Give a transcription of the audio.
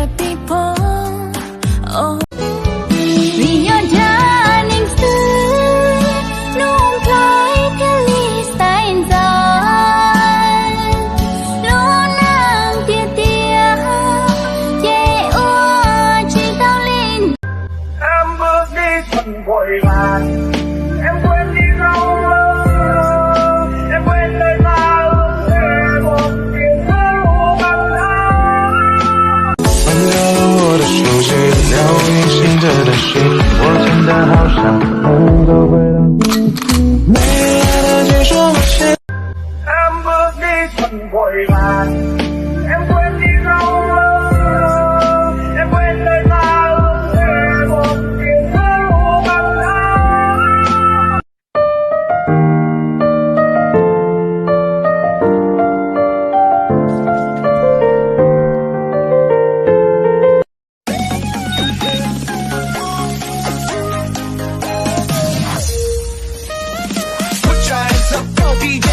the people. Oh, vì nhon cha ninh xứ nung khói theo ly stein dài luôn nang tia tia chê ua chỉ tao lên. Em bước đi thật vội vàng, em quên đi đâu mơ, em quên lời ta ước thề một tiếng yêu bằng anh. 忘掉了我的手机，了无心着的心，我真的好想能够回到没来得及说我先。Em bước đi thật vội vàng, em quên đi đâu mơ, em quên lời ta ước thề một tiếng yêu bằng anh. Put your hands up, go DJ.